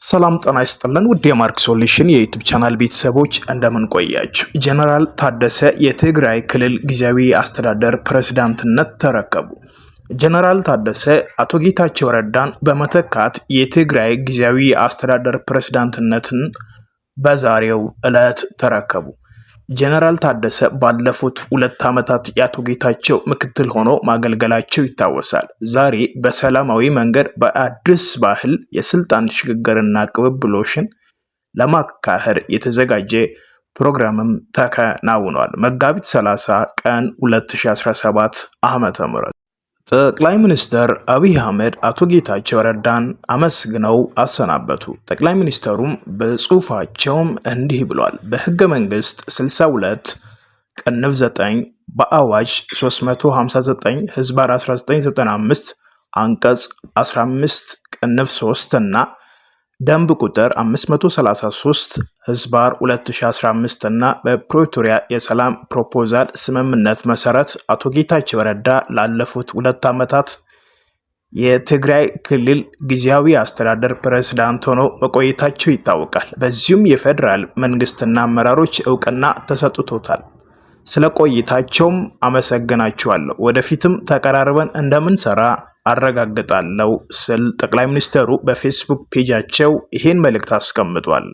ሰላም ጤና ይስጥልን ውድ የማርክ ሶሉሽን የዩቲዩብ ቻናል ቤተሰቦች እንደምን ቆያችሁ? ጀነራል ታደሰ የትግራይ ክልል ጊዜያዊ አስተዳደር ፕሬዝዳንትነት ተረከቡ። ጀነራል ታደሰ አቶ ጌታቸው ረዳን በመተካት የትግራይ ጊዜያዊ አስተዳደር ፕሬዝዳንትነትን በዛሬው ዕለት ተረከቡ። ጀነራል ታደሰ ባለፉት 2 ዓመታት የአቶ ጌታቸው ምክትል ሆኖ ማገልገላቸው ይታወሳል። ዛሬ በሰላማዊ መንገድ በአዲስ ባህል የስልጣን ሽግግርና ቅብብሎሽን ለማካሄድ የተዘጋጀ ፕሮግራምም ተከናውኗል። መጋቢት 30 ቀን 2017 ዓ.ም ጠቅላይ ሚኒስትር አብይ አህመድ አቶ ጌታቸው ረዳን አመስግነው አሰናበቱ። ጠቅላይ ሚኒስትሩም በጽሁፋቸውም እንዲህ ብሏል። በህገ መንግስት 62 ቅንፍ 9 በአዋጅ 359 ህዝባር 1995 አንቀጽ 15 ቅንፍ 3 እና ደንብ ቁጥር 533 ህዝባር 2015 እና በፕሪቶሪያ የሰላም ፕሮፖዛል ስምምነት መሰረት አቶ ጌታቸው ረዳ ላለፉት 2 ዓመታት የትግራይ ክልል ጊዜያዊ አስተዳደር ፕሬዝዳንት ሆነው መቆየታቸው ይታወቃል። በዚሁም የፌዴራል መንግስትና አመራሮች እውቅና ተሰጥቶታል። ስለ ቆይታቸውም አመሰግናቸዋለሁ። ወደፊትም ተቀራርበን እንደምንሰራ አረጋግጣለሁ ስል ጠቅላይ ሚኒስትሩ በፌስቡክ ፔጃቸው ይሄን መልእክት አስቀምጧል።